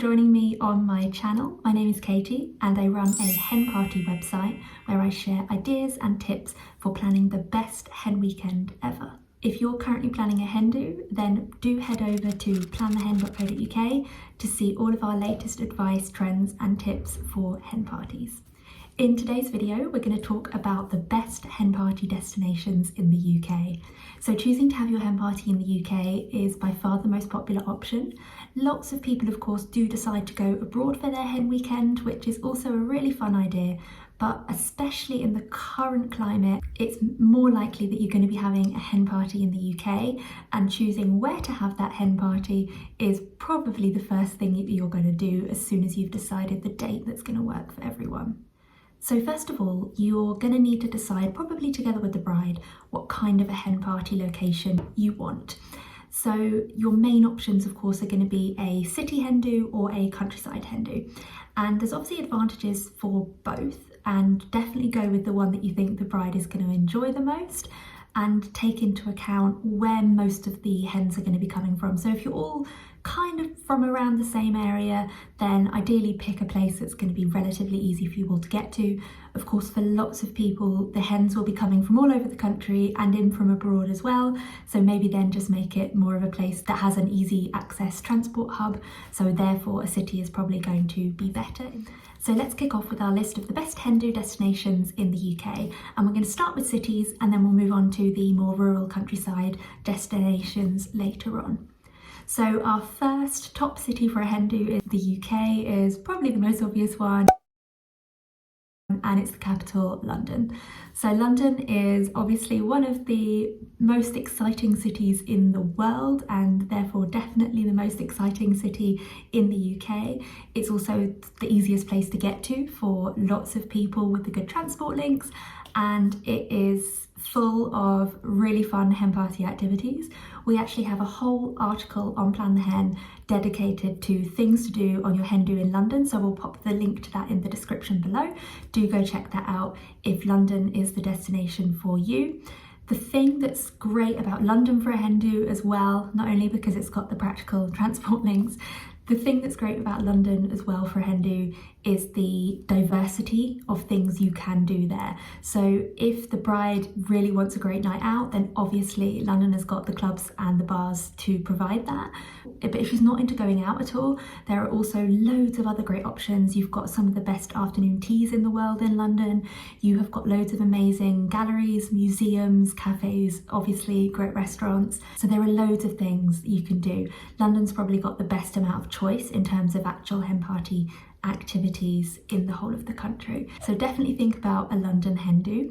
joining me on my channel. My name is Katie and I run a hen party website where I share ideas and tips for planning the best hen weekend ever. If you're currently planning a hen do, then do head over to planthehen.co.uk to see all of our latest advice, trends and tips for hen parties. In today's video, we're going to talk about the best hen party destinations in the UK. So choosing to have your hen party in the UK is by far the most popular option. Lots of people, of course, do decide to go abroad for their hen weekend, which is also a really fun idea. But especially in the current climate, it's more likely that you're going to be having a hen party in the UK, and choosing where to have that hen party is probably the first thing that you're going to do as soon as you've decided the date that's going to work for everyone. So first of all, you're going to need to decide, probably together with the bride, what kind of a hen party location you want. So your main options, of course, are going to be a city hen do or a countryside hen do. And there's obviously advantages for both, and definitely go with the one that you think the bride is going to enjoy the most, and take into account where most of the hens are going to be coming from. So if you're all kind of from around the same area, then ideally pick a place that's going to be relatively easy for you all to get to. Of course, for lots of people, the hens will be coming from all over the country and in from abroad as well. So maybe then just make it more of a place that has an easy access transport hub. So therefore a city is probably going to be better. So let's kick off with our list of the best hen do destinations in the UK. And we're going to start with cities and then we'll move on to the more rural countryside destinations later on. So our first top city for a hen do in the UK is probably the most obvious one, and it's the capital, London. So London is obviously one of the most exciting cities in the world, and therefore definitely the most exciting city in the UK. It's also the easiest place to get to for lots of people with the good transport links, and it is full of really fun hen party activities. We actually have a whole article on Plan the Hen dedicated to things to do on your hen do in London, so we'll pop the link to that in the description below. Do go check that out if London is the destination for you. The thing that's great about London for a hen do as well, not only because it's got the practical transport links, the thing that's great about London as well for a hen do is the diversity of things you can do there. So if the bride really wants a great night out, then obviously London has got the clubs and the bars to provide that. But if she's not into going out at all, there are also loads of other great options. You've got some of the best afternoon teas in the world in London. You have got loads of amazing galleries, museums, cafes, obviously great restaurants. So there are loads of things you can do. London's probably got the best amount of choice in terms of actual hen party activities in the whole of the country. So definitely think about a London hen do.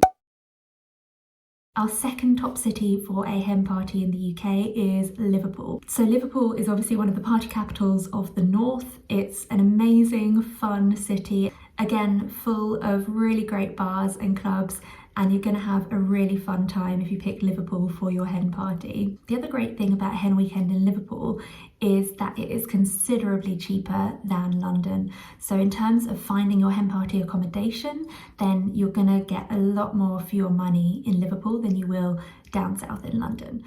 Our second top city for a hen party in the UK is Liverpool. So Liverpool is obviously one of the party capitals of the north. It's an amazing, fun city, again, full of really great bars and clubs, and you're going to have a really fun time if you pick Liverpool for your hen party. The other great thing about a hen weekend in Liverpool is that it is considerably cheaper than London. So in terms of finding your hen party accommodation, then you're going to get a lot more for your money in Liverpool than you will down south in London.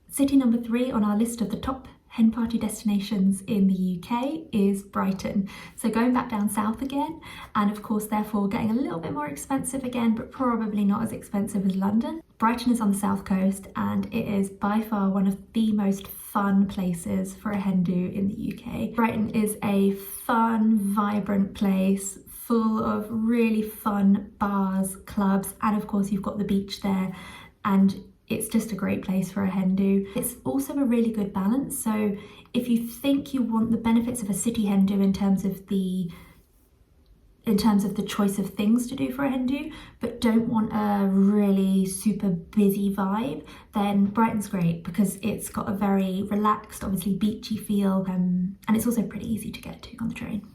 City number 3 on our list of the top hen party destinations in the UK is Brighton. So going back down south again, and of course therefore getting a little bit more expensive again, but probably not as expensive as London. Brighton is on the south coast and it is by far one of the most fun places for a hen do in the UK. Brighton is a fun, vibrant place full of really fun bars, clubs, and of course you've got the beach there, and it's just a great place for a hen do. It's also a really good balance. So if you think you want the benefits of a city hen do in terms of the choice of things to do for a hen do, but don't want a really super busy vibe, then Brighton's great because it's got a very relaxed, obviously beachy feel, and it's also pretty easy to get to on the train.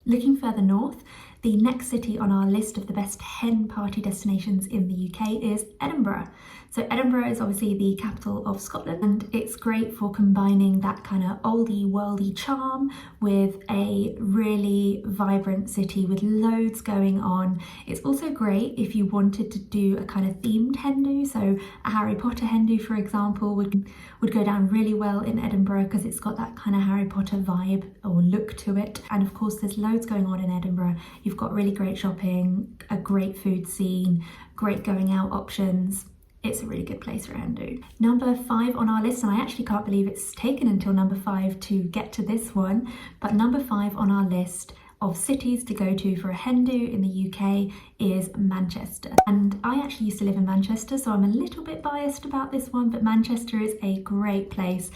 Looking further north, the next city on our list of the best hen party destinations in the UK is Edinburgh. So Edinburgh is obviously the capital of Scotland, and it's great for combining that kind of oldie worldy charm with a really vibrant city with loads going on. It's also great if you wanted to do a kind of themed hen do, so a Harry Potter hen do, for example, would go down really well in Edinburgh because it's got that kind of Harry Potter vibe or look to it. And of course there's loads going on in Edinburgh. You've got really great shopping, a great food scene, great going out options. It's a really good place for a hen do. Number 5 on our list, and I actually can't believe it's taken until number 5 to get to this one, but number 5 on our list of cities to go to for a hen do in the UK is Manchester. And I actually used to live in Manchester, so I'm a little bit biased about this one, but Manchester is a great place,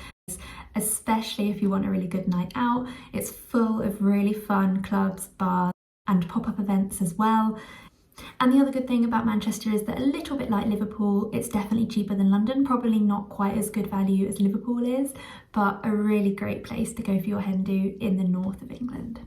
especially if you want a really good night out. It's full of really fun clubs, bars, and pop-up events as well. And the other good thing about Manchester is that, a little bit like Liverpool, it's definitely cheaper than London. Probably not quite as good value as Liverpool is, but a really great place to go for your hen do in the north of England.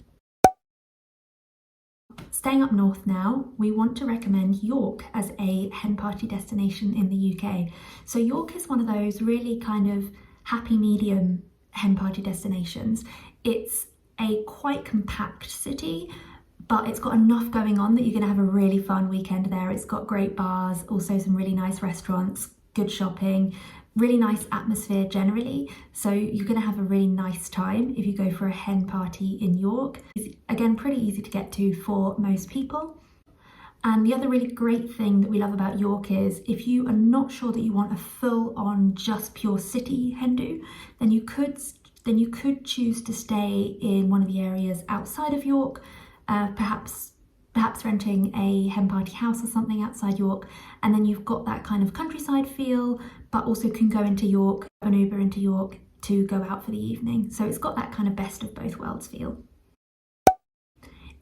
Staying up north now, we want to recommend York as a hen party destination in the UK. So York is one of those really kind of happy medium hen party destinations. It's a quite compact city, but it's got enough going on that you're going to have a really fun weekend there. It's got great bars, also some really nice restaurants, good shopping, really nice atmosphere generally. So you're going to have a really nice time if you go for a hen party in York. It's again pretty easy to get to for most people. And the other really great thing that we love about York is if you are not sure that you want a full-on just pure city hen do, then you could choose to stay in one of the areas outside of York. Perhaps renting a hen party house or something outside York, and then you've got that kind of countryside feel, but also can go into York, an Uber into York to go out for the evening. So it's got that kind of best of both worlds feel.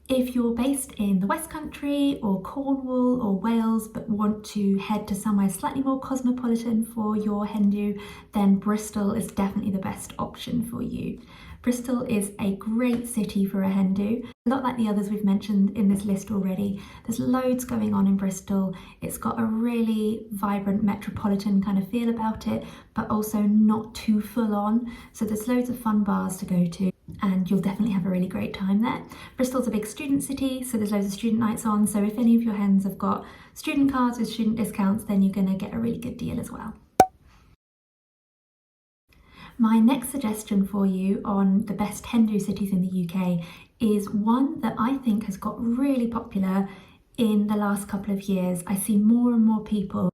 If you're based in the West Country or Cornwall or Wales but want to head to somewhere slightly more cosmopolitan for your hen do, then Bristol is definitely the best option for you. Bristol is a great city for a hen do. A lot like the others we've mentioned in this list already. There's loads going on in Bristol. It's got a really vibrant metropolitan kind of feel about it, but also not too full on. So there's loads of fun bars to go to, and you'll definitely have a really great time there. Bristol's a big student city, so there's loads of student nights on. So if any of your hens have got student cards with student discounts, then you're going to get a really good deal as well. My next suggestion for you on the best hen do cities in the UK is one that I think has got really popular in the last couple of years. I see more and more people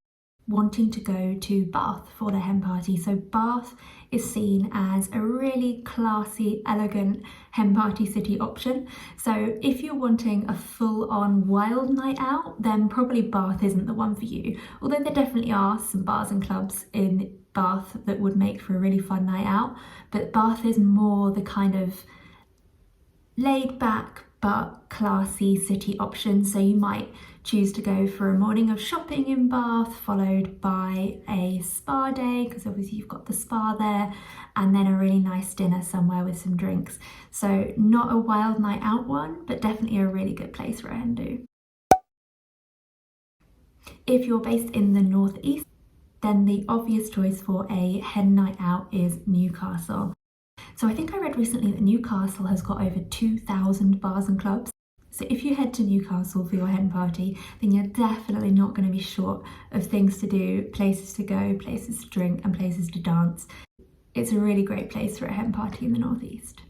wanting to go to Bath for their hen party. So Bath is seen as a really classy, elegant hen party city option. So if you're wanting a full-on wild night out, then probably Bath isn't the one for you. Although there definitely are some bars and clubs in Bath that would make for a really fun night out, but Bath is more the kind of laid back but classy city option. So you might choose to go for a morning of shopping in Bath, followed by a spa day, because obviously you've got the spa there, and then a really nice dinner somewhere with some drinks. So not a wild night out one, but definitely a really good place for a hen do. If you're based in the northeast, then the obvious choice for a hen night out is Newcastle. So I think I read recently that Newcastle has got over 2,000 bars and clubs. So if you head to Newcastle for your hen party, then you're definitely not going to be short of things to do, places to go, places to drink, and places to dance. It's a really great place for a hen party in the northeast.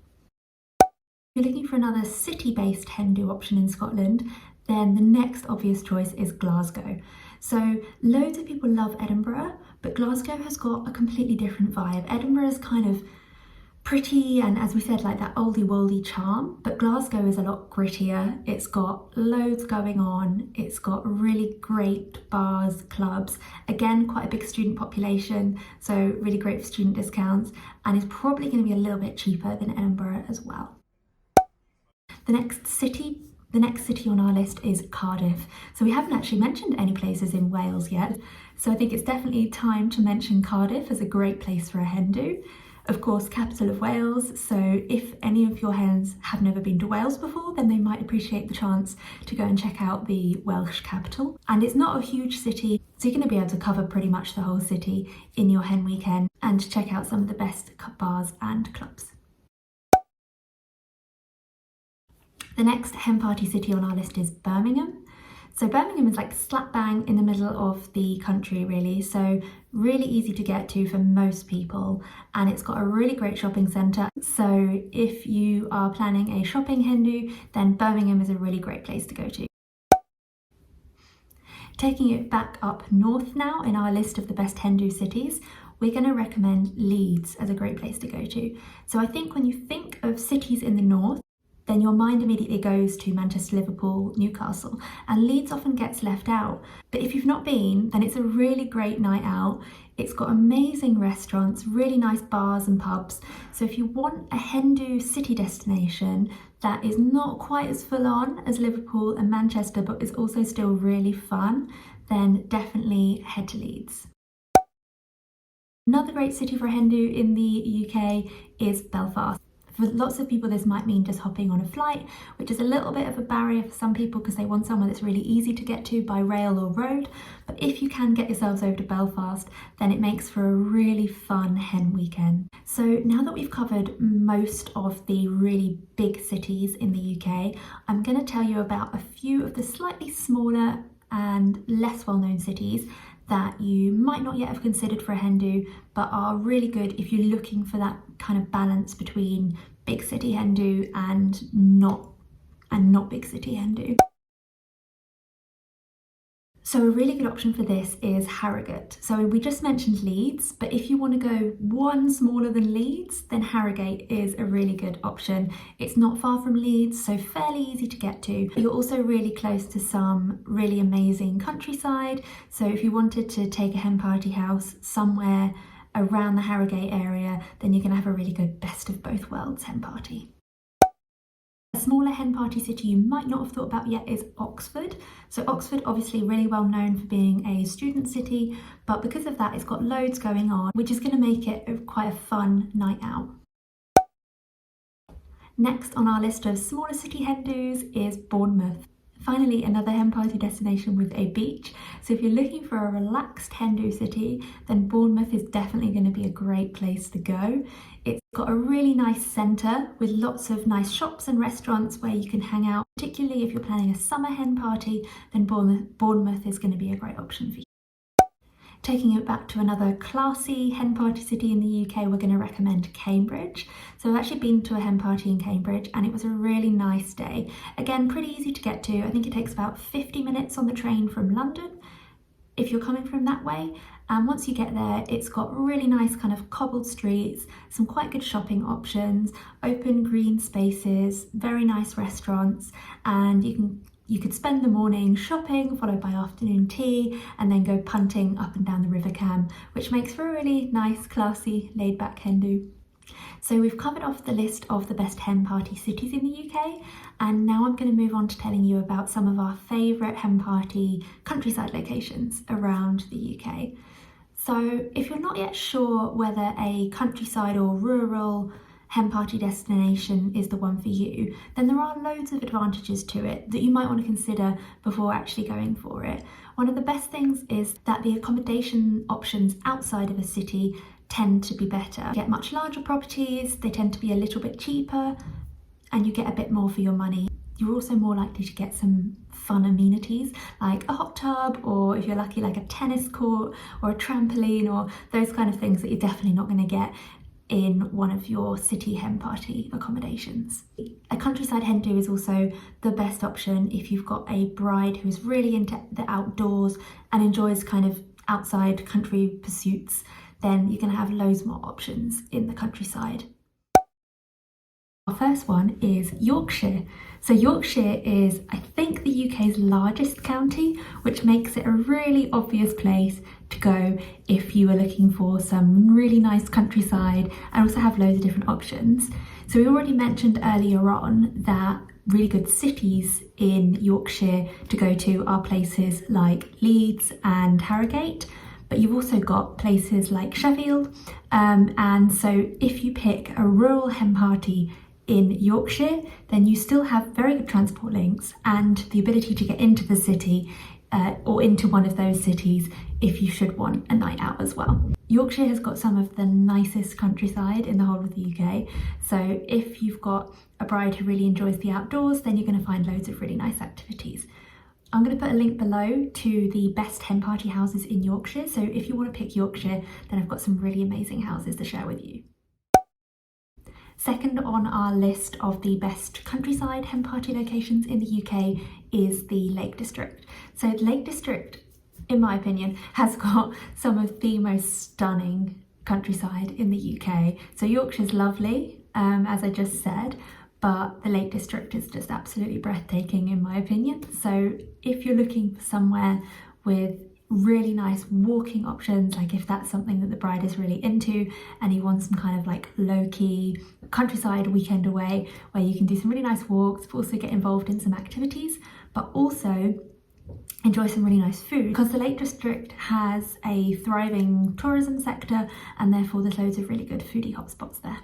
If you're looking for another city-based hen do option in Scotland, then the next obvious choice is Glasgow. So loads of people love Edinburgh, but Glasgow has got a completely different vibe. Edinburgh is kind of pretty and, as we said, like that oldie worldy charm, but Glasgow is a lot grittier. It's got loads going on. It's got really great bars, clubs, again quite a big student population, so really great for student discounts, and is probably going to be a little bit cheaper than Edinburgh as well. The next city on our list is Cardiff. So we haven't actually mentioned any places in Wales yet, so I think it's definitely time to mention Cardiff as a great place for a hen do. Of course, capital of Wales, so if any of your hens have never been to Wales before, then they might appreciate the chance to go and check out the Welsh capital. And it's not a huge city, So you're going to be able to cover pretty much the whole city in your hen weekend and check out some of the best bars and clubs. The next hen party city on our list is Birmingham. So Birmingham is like slap bang in the middle of the country really, so really easy to get to for most people, and it's got a really great shopping centre. So if you are planning a shopping hen do, then Birmingham is a really great place to go to. Taking it back up north now in our list of the best hen do cities, we're going to recommend Leeds as a great place to go to. So I think when you think of cities in the north, then your mind immediately goes to Manchester, Liverpool, Newcastle, and Leeds often gets left out. But if you've not been, then it's a really great night out. It's got amazing restaurants, really nice bars and pubs. So if you want a hen do city destination that is not quite as full on as Liverpool and Manchester, but is also still really fun, then definitely head to Leeds. Another great city for a hen do in the UK is Belfast. For lots of people, this might mean just hopping on a flight, which is a little bit of a barrier for some people because they want somewhere that's really easy to get to by rail or road. But if you can get yourselves over to Belfast, then it makes for a really fun hen weekend. So now that we've covered most of the really big cities in the UK, I'm going to tell you about a few of the slightly smaller and less well-known cities that you might not yet have considered for a hen do, but are really good if you're looking for that kind of balance between big city hen do and not big city hen do. So a really good option for this is Harrogate. So we just mentioned Leeds, but if you want to go one smaller than Leeds, then Harrogate is a really good option. It's not far from Leeds, so fairly easy to get to. You're also really close to some really amazing countryside. So if you wanted to take a hen party house somewhere around the Harrogate area, then you're going to have a really good best of both worlds hen party. A smaller hen party city you might not have thought about yet is Oxford. So Oxford, obviously really well known for being a student city, but because of that it's got loads going on, which is going to make it quite a fun night out. Next on our list of smaller city hen do's is Bournemouth. Finally, another hen party destination with a beach. So if you're looking for a relaxed hen do city, then Bournemouth is definitely going to be a great place to go. It's got a really nice centre with lots of nice shops and restaurants where you can hang out. Particularly if you're planning a summer hen party, then Bournemouth is going to be a great option for you. Taking it back to another classy hen party city in the UK, we're going to recommend Cambridge. So I've actually been to a hen party in Cambridge and it was a really nice day. Again, pretty easy to get to. I think it takes about 50 minutes on the train from London if you're coming from that way. And once you get there, it's got really nice kind of cobbled streets, some quite good shopping options, open green spaces, very nice restaurants, and you could spend the morning shopping, followed by afternoon tea, and then go punting up and down the River Cam, which makes for a really nice, classy, laid-back hen do. So we've covered off the list of the best hen party cities in the UK, and now I'm going to move on to telling you about some of our favourite hen party countryside locations around the UK. So if you're not yet sure whether a countryside or rural hen party destination is the one for you, then there are loads of advantages to it that you might want to consider before actually going for it. One of the best things is that the accommodation options outside of a city tend to be better. You get much larger properties, they tend to be a little bit cheaper, and you get a bit more for your money. You're also more likely to get some fun amenities like a hot tub, or if you're lucky, like a tennis court or a trampoline, or those kind of things that you're definitely not going to get in one of your city hen party accommodations. A countryside hen do is also the best option if you've got a bride who's really into the outdoors and enjoys kind of outside country pursuits. Then you're going to have loads more options in the countryside. Our first one is Yorkshire. So Yorkshire is, I think, the UK's largest county, which makes it a really obvious place to go if you are looking for some really nice countryside and also have loads of different options. So we already mentioned earlier on that really good cities in Yorkshire to go to are places like Leeds and Harrogate, but you've also got places like Sheffield, and so if you pick a rural hen party in Yorkshire, then you still have very good transport links and the ability to get into the city or into one of those cities if you should want a night out as well. Yorkshire has got some of the nicest countryside in the whole of the UK, so if you've got a bride who really enjoys the outdoors, then you're going to find loads of really nice activities. I'm going to put a link below to the best hen party houses in Yorkshire, so if you want to pick Yorkshire, then I've got some really amazing houses to share with you. Second on our list of the best countryside hen party locations in the UK is the Lake District. So the Lake District, in my opinion, has got some of the most stunning countryside in the UK. So Yorkshire's lovely, as I just said, but the Lake District is just absolutely breathtaking in my opinion. So if you're looking for somewhere with really nice walking options, like if that's something that the bride is really into and you want some kind of like low-key countryside weekend away where you can do some really nice walks, but also get involved in some activities, but also enjoy some really nice food, because the Lake District has a thriving tourism sector and therefore there's loads of really good foodie hotspots there.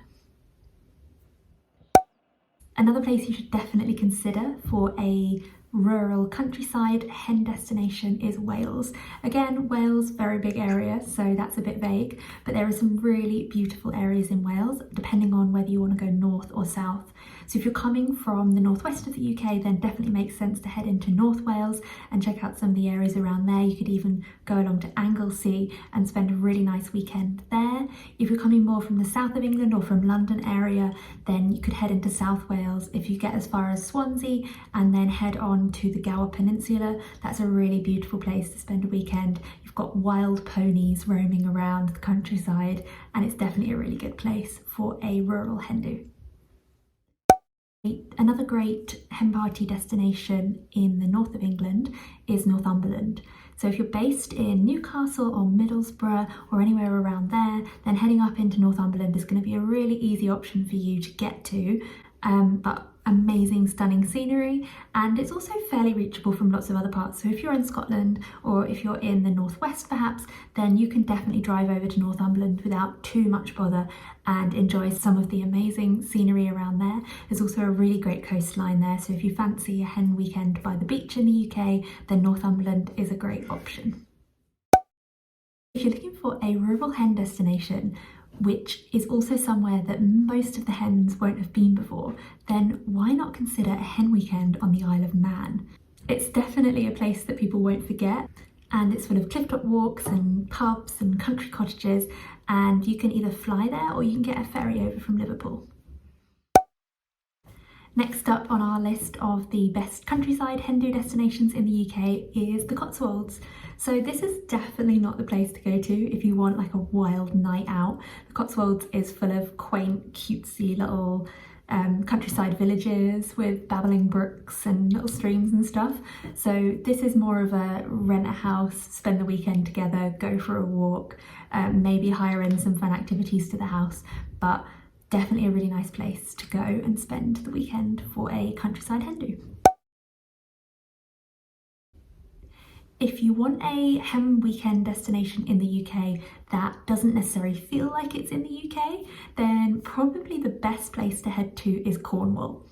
Another place you should definitely consider for a rural countryside hen destination is Wales. Again, Wales, very big area, so that's a bit vague, but there are some really beautiful areas in Wales, depending on whether you want to go north or south. So if you're coming from the northwest of the UK, then definitely makes sense to head into North Wales and check out some of the areas around there. You could even go along to Anglesey and spend a really nice weekend there. If you're coming more from the south of England or from London area, then you could head into South Wales. If you get as far as Swansea and then head on to the Gower Peninsula, that's a really beautiful place to spend a weekend. You've got wild ponies roaming around the countryside, and it's definitely a really good place for a rural hen do. Another great hen party destination in the north of England is Northumberland. So if you're based in Newcastle or Middlesbrough or anywhere around there, then heading up into Northumberland is going to be a really easy option for you to get to, but amazing stunning scenery, and it's also fairly reachable from lots of other parts. So if you're in Scotland or if you're in the northwest perhaps, then you can definitely drive over to Northumberland without too much bother and enjoy some of the amazing scenery around there. There's also a really great coastline there, so if you fancy a hen weekend by the beach in the UK, then Northumberland is a great option. If you're looking for a rural hen destination, which is also somewhere that most of the hens won't have been before, then why not consider a hen weekend on the Isle of Man? It's definitely a place that people won't forget, and it's full of clifftop walks and pubs and country cottages, and you can either fly there or you can get a ferry over from Liverpool. Next up on our list of the best countryside hen do destinations in the UK is the Cotswolds. So this is definitely not the place to go to if you want like a wild night out. The Cotswolds is full of quaint, cutesy little countryside villages with babbling brooks and little streams and stuff. So this is more of a rent a house, spend the weekend together, go for a walk, maybe hire in some fun activities to the house, but definitely a really nice place to go and spend the weekend for a countryside hen do. If you want a hen weekend destination in the UK that doesn't necessarily feel like it's in the UK, then probably the best place to head to is Cornwall.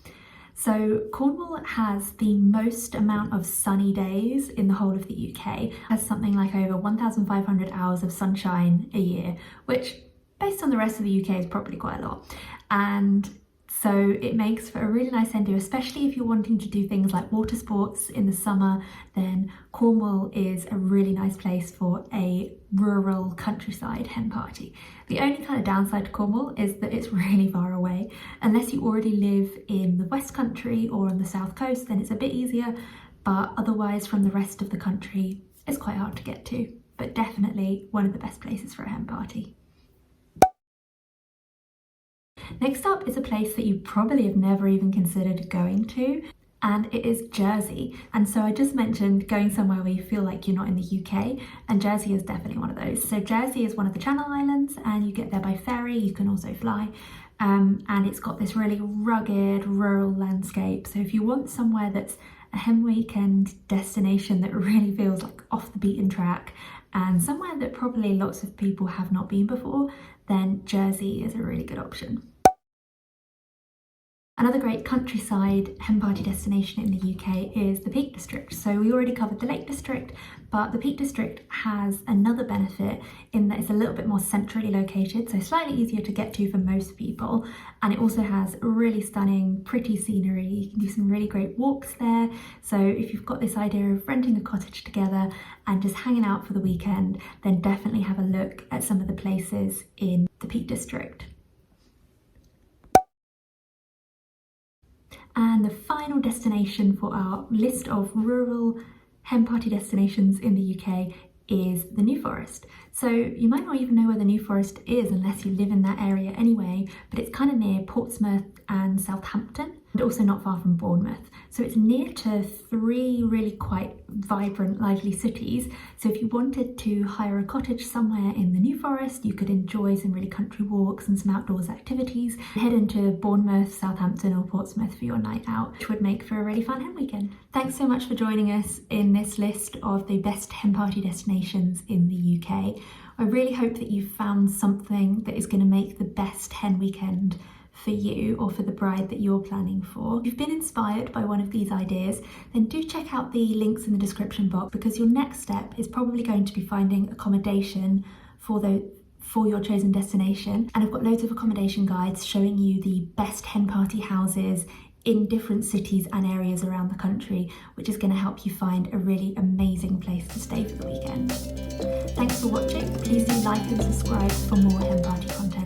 So Cornwall has the most amount of sunny days in the whole of the UK. It has something like over 1,500 hours of sunshine a year, which based on the rest of the UK is probably quite a lot. And so it makes for a really nice hen do, especially if you're wanting to do things like water sports in the summer, then Cornwall is a really nice place for a rural countryside hen party. The only kind of downside to Cornwall is that it's really far away. Unless you already live in the West Country or on the South Coast, then it's a bit easier, but otherwise from the rest of the country, it's quite hard to get to, but definitely one of the best places for a hen party. Next up is a place that you probably have never even considered going to, and it is Jersey. And so I just mentioned going somewhere where you feel like you're not in the UK, and Jersey is definitely one of those. So Jersey is one of the Channel Islands, and you get there by ferry. You can also fly, and it's got this really rugged rural landscape. So if you want somewhere that's a hen weekend destination that really feels like off the beaten track and somewhere that probably lots of people have not been before, then Jersey is a really good option. Another great countryside hen party destination in the UK is the Peak District. So we already covered the Lake District, but the Peak District has another benefit in that it's a little bit more centrally located, so slightly easier to get to for most people. And it also has really stunning, pretty scenery. You can do some really great walks there. So if you've got this idea of renting a cottage together and just hanging out for the weekend, then definitely have a look at some of the places in the Peak District. And the final destination for our list of rural hen party destinations in the UK is the New Forest. So you might not even know where the New Forest is unless you live in that area anyway, but it's kind of near Portsmouth and Southampton, and also not far from Bournemouth. So it's near to 3 really quite vibrant, lively cities. So if you wanted to hire a cottage somewhere in the New Forest, you could enjoy some really country walks and some outdoors activities. Head into Bournemouth, Southampton or Portsmouth for your night out, which would make for a really fun hen weekend. Thanks so much for joining us in this list of the best hen party destinations in the UK. I really hope that you've found something that is going to make the best hen weekend for you or for the bride that you're planning for. If you've been inspired by one of these ideas, then do check out the links in the description box, because your next step is probably going to be finding accommodation for your chosen destination. And I've got loads of accommodation guides showing you the best hen party houses in different cities and areas around the country, which is going to help you find a really amazing place to stay for the weekend. Thanks for watching. Please do like and subscribe for more hen party content.